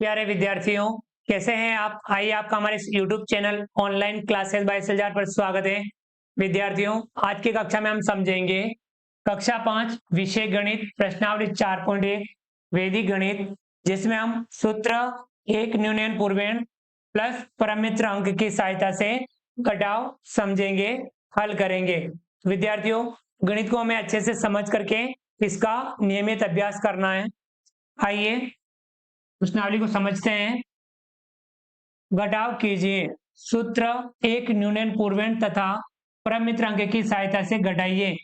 प्यारे विद्यार्थियों, कैसे हैं आप? आइए आपका हमारे इस YouTube channel online classes bye SLR पर स्वागत है। विद्यार्थियों, आज की कक्षा में हम समझेंगे कक्षा 5 विषय गणित प्रश्नावली 4.1 वैदिक गणित, जिसमें हम सूत्र एक न्यूनयन पूर्वेण प्लस परमित्र अंक की सहायता से घटाव समझेंगे, हल करेंगे। विद्यार्थियों, गणित को हमें अच्छे से समझ करके इसका नियमित अभ्यास करना है। आइए प्रश्नावली को समझते हैं। घटाव कीजिए। सूत्र एक न्यूनयन पूर्वेण तथा परमित्र अंक की सहायता से घटाइए।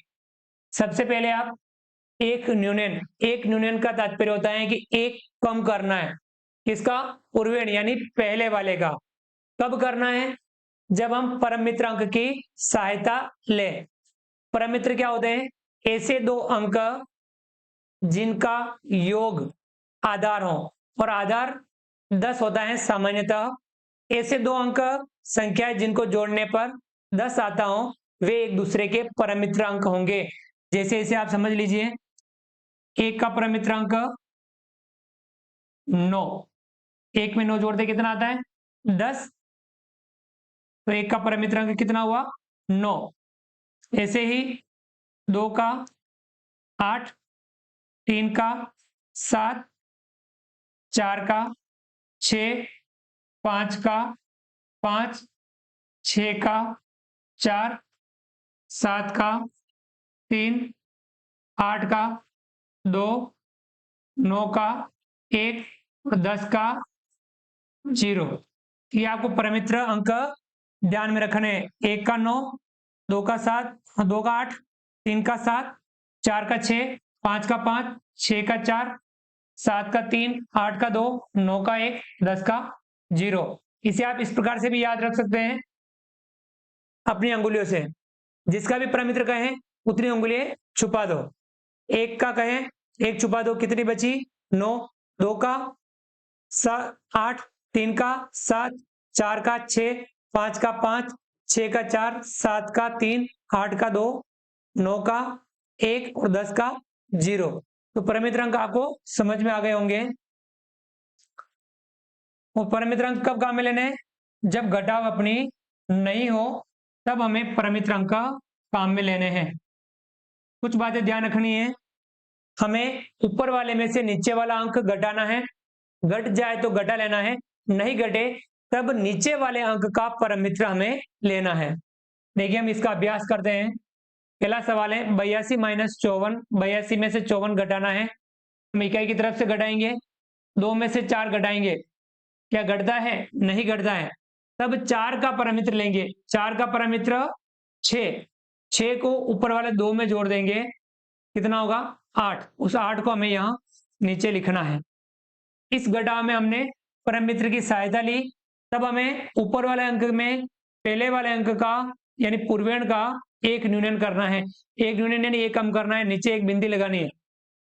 सबसे पहले आप एक न्यूनयन का तात्पर्य होता है कि एक कम करना है। किसका? पूर्वेण यानी पहले वाले का। कब करना है? जब हम परमित्र अंक की सहायता ले। परमित्र क्या होते हैं? ऐसे दो अंक जिनका योग आधार हो, और आधार 10 होता है सामान्यतः। ऐसे दो अंक संख्या जिनको जोड़ने पर 10 आता हो, वे एक दूसरे के परमित्र अंक होंगे। जैसे इसे आप समझ लीजिए, एक का परमित्र अंक 9, एक में 9 जोड़ते कितना आता है? 10। तो एक का परमित्र अंक कितना हुआ? 9। ऐसे ही 2 का 8, 3 का 7, 4 का 6, 5 का 5, 6 का 4, 7 का 3, 8 का 2, 9 का 1 और 10 का 0। ये आपको परमित्र अंक ध्यान में रखने हैं। 1 का 9, 2 का 7, 2 का 8, 3 का 7, 4 का 6, 5 का 5, 6 का 4, 7 का 3, 8 का 2, 9 का 1, 10 का 0। इसे आप इस प्रकार से भी याद रख सकते हैं अपनी अंगुलियों से। जिसका भी परमित्र कहें उतनी उंगलियां छुपा दो। एक का कहें, एक छुपा दो, कितनी बची? 9। 2 का 8, 3 का 7, 4 का 6, 5 का 5, 6 का 4, 7 का 3, 8 का 2, 9 का 1 और 10 का 0। तो परमित्र अंक आपको समझ में आ गए होंगे। वो परमित्र अंक कब काम में लेने हैं? जब घटाव अपनी नहीं हो, तब हमें परमित्र अंक काम में लेने हैं। कुछ बातें ध्यान रखनी है। हमें ऊपर वाले में से नीचे वाला अंक घटाना है। घट जाए तो घटा लेना है, नहीं घटे तब नीचे वाले अंक का परमित्र हमें लेना है। देखिए हम इसका अभ्यास करते हैं। पहला सवाल है 82 माइनस 54। 82 में से 54 घटाना है। हम इकाई की तरफ से घटाएंगे, 2 में से 4 घटाएंगे। क्या घटता है? नहीं घटता है। तब 4 का परमित्र लेंगे। 4 का परमित्र 6। 6 को ऊपर वाले 2 में जोड़ देंगे, कितना होगा? 8। उस 8 को हमें यहाँ नीचे लिखना है। इस घटाव में हमने परमित्र की सहायता ली, तब हमें ऊपर वाले अंक में पहले वाले अंक का यानी पूर्वेण का एक न्यूनयन करना है। एक न्यूनयन यानी एक कम करना है, नीचे एक बिंदी लगानी है।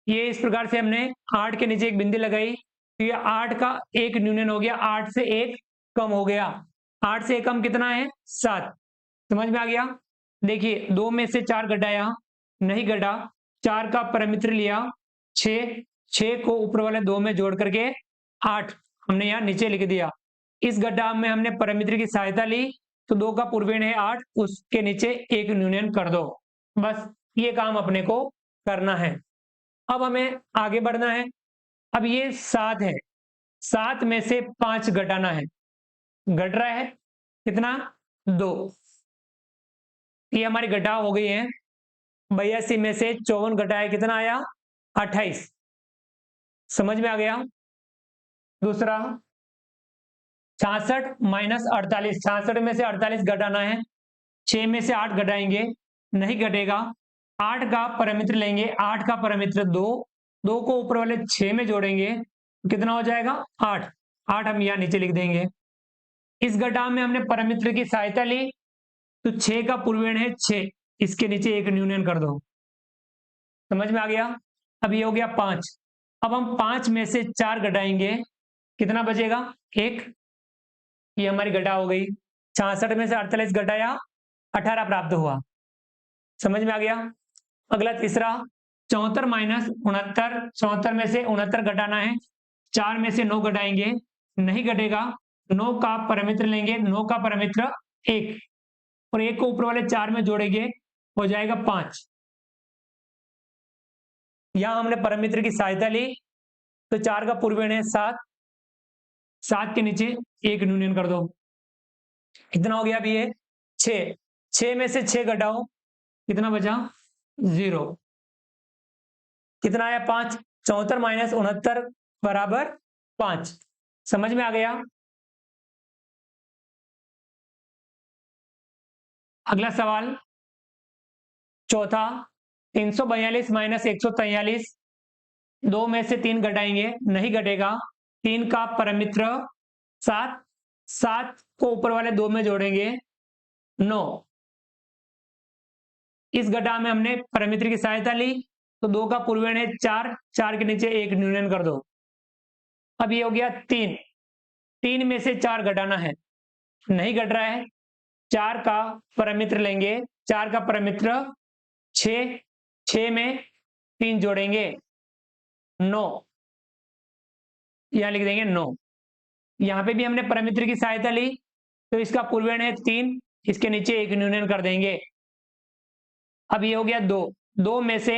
ये इस प्रकार से हमने 8 के नीचे एक बिंदी लगाई, तो ये 8 का एक न्यूनयन हो गया, 8 से 1 कम हो गया। 8 से 1 कम कितना है? 7। समझ में आ गया? देखिए 2 में से 4 घटाया, नहीं घटा। 4 का परमित्र लिया 6। 6 को ऊपर वाले 2 में जोड़ करके 8 हमने यहाँ नीचे लिख दिया। इस घटाव में हमने परमित्र की सहायता ली, तो 2 का पूर्वेण है 8, उसके नीचे एक न्यूनयन कर दो। बस ये काम अपने को करना है। अब हमें आगे बढ़ना है। अब ये 7 है, 7 में से 5 घटाना है। घट रहा है कितना? 2। ये हमारी घटाव हो गई है। 82 में से 54 घटाया, कितना आया? 28। समझ में आ गया? दूसरा 66 माइनस 48। 66 में से 48 घटाना है। 6 में से 8 घटाएंगे, नहीं घटेगा। 8 का परमित्र लेंगे, 8 का परमित्र 2। 2 को ऊपर वाले 6 में जोड़ेंगे, कितना हो जाएगा? 8। 8 हम यहाँ नीचे लिख देंगे। इस घटाव में हमने परमित्र की सहायता ली, तो 6 का पूर्वेण है 6, इसके नीचे एक न्यूनयन कर दो। समझ में आ गया? अब ये हो गया 5। अब हम 5 में से 4 घटाएंगे, कितना बचेगा? 1। ये हमारी घटा हो गई। 66 में से 48 घटाया, 18 प्राप्त हुआ। समझ में आ गया? अगला तीसरा 74 माइनस 69। 74 में से 69 घटाना है। 4 में से 9 घटाएंगे, नहीं घटेगा। 9 का परमित्र लेंगे, 9 का परमित्र 1 और 1 को ऊपर वाले 4 में जोड़ेंगे, हो जाएगा 5। यहां हमने परमित्र की सहायता ली, तो 4 का पूर्वेण है 7, 7 के नीचे 1 न्यूनयन कर दो, कितना हो गया अभी ये 6। 6 में से 6 घटाओ, कितना बचा 0, कितना आया 5। 74 माइनस 69 बराबर 5। समझ में आ गया। अगला सवाल चौथा, 342 माइनस 143, 2 में से 3 घटाएंगे, नहीं घटेगा। 3 का परमित्र 7, 7 को ऊपर वाले 2 में जोड़ेंगे 9। इस घटा में हमने परमित्र की सहायता ली, तो 2 का पूर्वेण है 4, 4 के नीचे 1 न्यूनयन कर दो। अब ये हो गया 3, 3 में से 4 घटाना है, नहीं घट रहा है। 4 का परमित्र लेंगे, 4 का परमित्र 6, 6 में 3 जोड़ेंगे 9, यहां लिख देंगे 9। यहां पे भी हमने परमित्र की सहायता ली, तो इसका पूर्वेण है 3, इसके नीचे 1 न्यूनयन कर देंगे। अब ये हो गया 2, 2 में से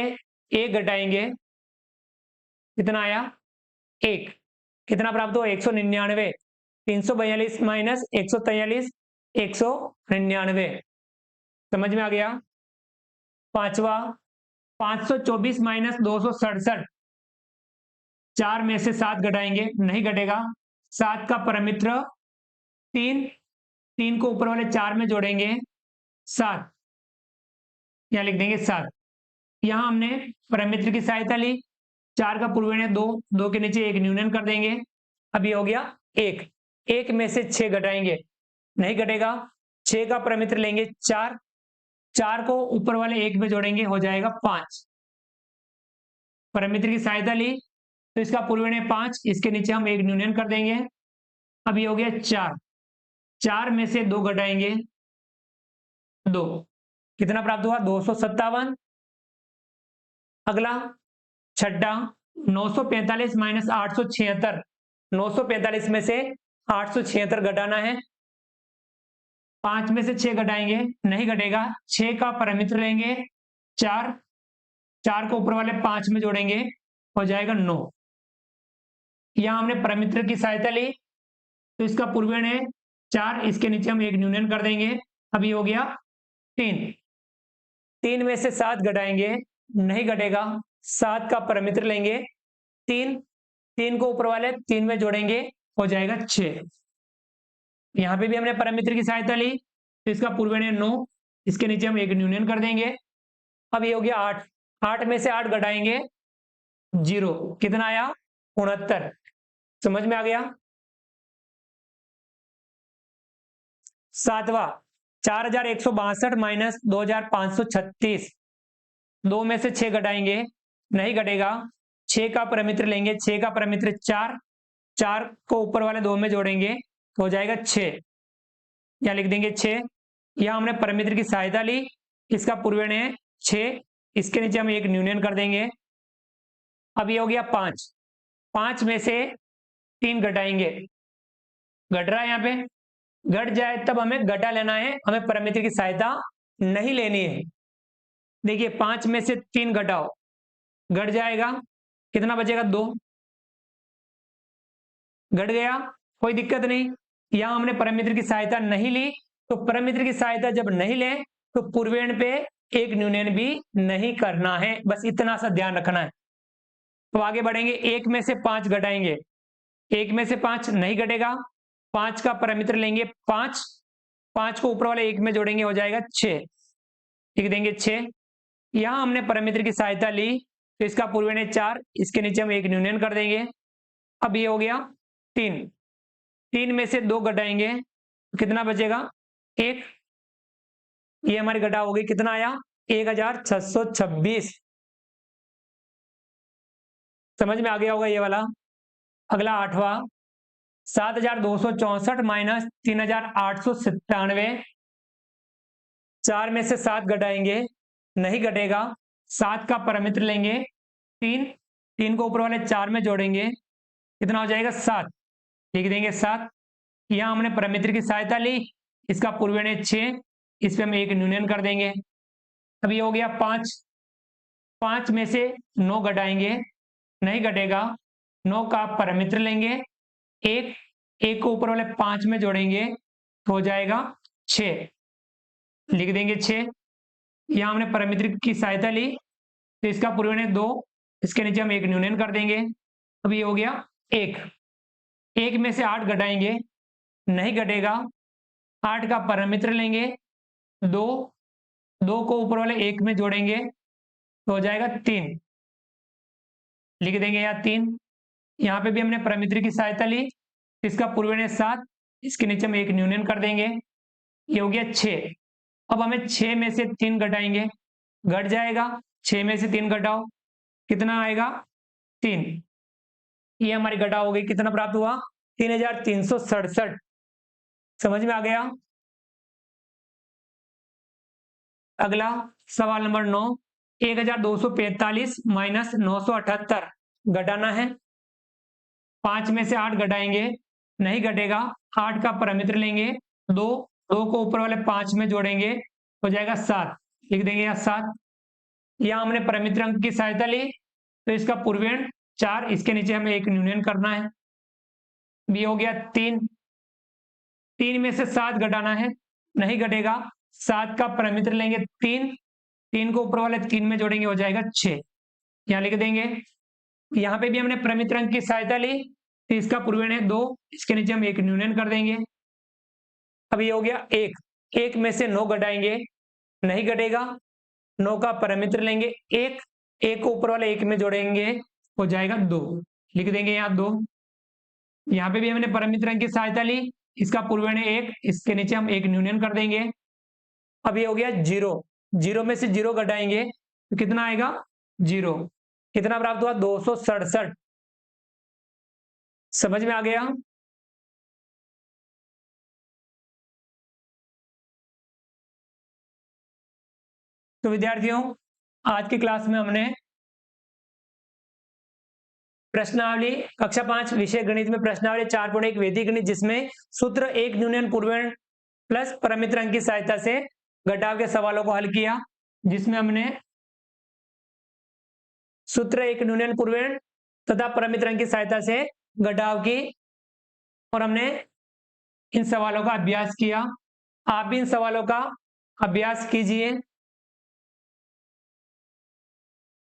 1 घटाएंगे, कितना आया 1, कितना प्राप्त हुआ 199। 342 माइनस 143, 199। समझ में आ गया। पांचवा, 524 माइनस 267, 4 में से 7 घटाएंगे, नहीं घटेगा। 7 का परमित्र 3, 3 को ऊपर वाले 4 में जोड़ेंगे 7, यहां लिख देंगे 7। यहां हमने परमित्र की सहायता ली, 4 का पूर्वेण है 2, 2 के नीचे 1 न्यूनयन कर देंगे। अब ये हो गया 1, 1 में से 6 घटाएंगे, नहीं घटेगा। 6 का परमित्र लेंगे 4, 4 को ऊपर वाले 1 में जोड़ेंगे, हो जाएगा 5। परमित्र की सहायता ली, तो इसका पूर्वेण है 5, इसके नीचे हम 1 न्यूनयन कर देंगे। अब ये हो गया 4, 4 में से 2 घटाएंगे 2, कितना प्राप्त हुआ 257। अगला छठा, 945 माइनस 876, 945 में से 876 घटाना है। 5 में से 6 घटाएंगे, नहीं घटेगा। 6 का परमित्र लेंगे 4, 4 को ऊपर वाले 5 में जोड़ेंगे, हो जाएगा 9। यहां हमने परमित्र की सहायता ली, तो इसका पूर्वेण है 4, इसके नीचे हम 1 न्यूनयन कर देंगे। अब ये हो गया 3, 3 में से 7 घटाएंगे, नहीं घटेगा। 7 का परमित्र लेंगे 3, 3 को ऊपर वाले 3 में जोड़ेंगे, हो जाएगा 6। यहां पे भी हमने परमित्र की सहायता ली, तो इसका पूर्वेण है 9, इसके नीचे हम 1 न्यूनयन कर देंगे। अब ये हो गया 8, 8 में से 8 घटाएंगे 0, कितना आया 69। समझ में आ गया। सातवां, 4162 माइनस 2536, 2 में से 6 घटाएंगे, नहीं घटेगा। 6 का परमित्र लेंगे, 6 का परमित्र 4, 4 को ऊपर वाले 2 में जोड़ेंगे, तो हो जाएगा 6, या लिख देंगे 6। यहां हमने परमित्र की सहायता ली, इसका पूर्वेण है 6, इसके नीचे हम 1 न्यूनयन कर देंगे। अब ये हो गया 5, 5 में से 3 घटाएंगे, घट रहा है यहां पे, घट जाए तब हमें घटा लेना है, हमें परमित्र की सहायता नहीं लेनी है। देखिए 5 में से 3 घटाओ, घट जाएगा, कितना बचेगा 2, घट गया, कोई दिक्कत नहीं। यहां हमने परमित्र की सहायता नहीं ली, तो परमित्र की सहायता जब नहीं ले, तो पूर्वेण पे 1 न्यूनयन भी नहीं करना है, बस इतना सा ध्यान रखना है। तो आगे बढ़ेंगे, 1 में से 5 घटाएंगे, 1 में से 5 नहीं घटेगा। 5 का परमित्र लेंगे 5, 5 को ऊपर वाले 1 में जोड़ेंगे, हो जाएगा 6, लिख देंगे 6। यहां हमने परमित्र की सहायता ली, तो इसका पूर्वेण है 4, इसके नीचे हम 1 न्यूनयन कर देंगे। अब ये हो गया 3, 3 में से 2 घटाएंगे, कितना बचेगा 1, ये हमारी घटा हो गई, कितना आया 1626। समझ में आ गया होगा ये वाला। अगला आठवां, 7264 माइनस 3897, 4 में से 7 घटाएंगे, नहीं घटेगा। 7 का परमित्र लेंगे 3, 3 को ऊपर वाले 4 में जोड़ेंगे, कितना हो जाएगा 7, लिख देंगे 7। यहाँ हमने परिमित्र की सहायता ली, इसका पूर्वण है 6, इस पे हम 1 न्यूनयन कर देंगे। अब ये हो गया 5, 5 में से 9 घटाएंगे, नहीं घटेगा, 9 का परिमित्र लेंगे, 1, 1 को ऊपर वाले 5 में जोड़ेंगे तो हो जाएगा 6, लिख देंगे 6। यहाँ हमने परिमित्र की सहायता ली तो इसका पूर्वण है 2, इसके नीचे हम 1 न्यूनयन कर देंगे। अब ये हो गया 1, 1 में से 8 घटाएंगे, नहीं घटेगा, 8 का परिमित्र लेंगे 2, 2 को ऊपर वाले 1 में जोड़ेंगे तो हो जाएगा 3, लिख देंगे यहाँ 3। यहाँ पे भी हमने परिमित्र की सहायता ली, इसका पूर्वण है 7, इसके नीचे हम 1 न्यूनयन कर देंगे, ये हो गया 6। अब हमें 6 में से 3 घटाएंगे, घट जाएगा, 6 में से 3 घटाओ, कितना आएगा 3, ये हमारी घटा हो गई, कितना प्राप्त हुआ 3367। समझ में आ गया। अगला सवाल नंबर 9, 1245 माइनस 978 घटाना है। 5 में से 8 घटाएंगे, नहीं घटेगा, 8 का परिमित्र लेंगे 2, 2 को ऊपर वाले 5 में जोड़ेंगे हो जाएगा 7, लिख देंगे यहाँ 7। यहाँ हमने परिमित्र अंक की सहायता ली तो इसका पूर्वण 4, इसके नीचे हमें 1 न्यूनयन करना है, ये हो गया 3, 3 में से 7 घटाना है, नहीं घटेगा, 7 का परिमित्र लेंगे 3, 3 को ऊपर वाले 3 में जोड़ेंगे हो जाएगा 6, यहाँ लिख देंगे। यहाँ पे भी हमने परिमित्र अंक की सहायता ली तो इसका पूर्वण है 2, इसके नीचे हम 1 न्यूनयन कर देंगे। अब ये हो गया 1, 1 में से 9 घटाएंगे, नहीं घटेगा, 9 का परिमित्र लेंगे 1, 1 को ऊपर वाले 1 में जोड़ेंगे हो जाएगा 2, लिख देंगे यहाँ 2। यहाँ पे भी हमने परिमित्र अंक की सहायता ली, इसका पूर्वण है 1, इसके नीचे हम 1 न्यूनयन कर देंगे। अब ये हो गया 0, 0 में से 0 घटाएंगे तो कितना आएगा 0, कितना प्राप्त हुआ 267। समझ में आ गया। तो विद्यार्थियों, आज की क्लास में हमने प्रश्नावली कक्षा 5 विषय गणित में प्रश्नावली 4.1 वैदिक गणित, जिसमें सूत्र 1 न्यूनयन पूर्वण प्लस परिमित्र अंक की सहायता से घटाव के सवालों को हल किया, जिसमें हमने सूत्र 1 न्यूनयन पूर्वण तथा परिमित्र अंक की सहायता से घटाव की, और हमने इन सवालों का अभ्यास किया। आप भी इन सवालों का अभ्यास कीजिए।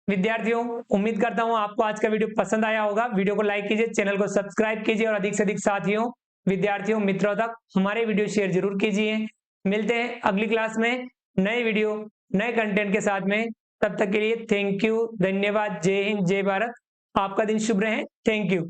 विद्यार्थियों, उम्मीद करता हूं आपको आज का वीडियो पसंद आया होगा। वीडियो को लाइक कीजिए, चैनल को सब्सक्राइब कीजिए और अधिक से अधिक साथियों, विद्यार्थियों, मित्रों तक हमारे वीडियो शेयर जरूर कीजिए। मिलते हैं अगली क्लास में नए वीडियो नए कंटेंट के साथ में। तब तक के लिए थैंक यू, धन्यवाद, जय हिंद, जय भारत। आपका दिन शुभ रहे। Thank you.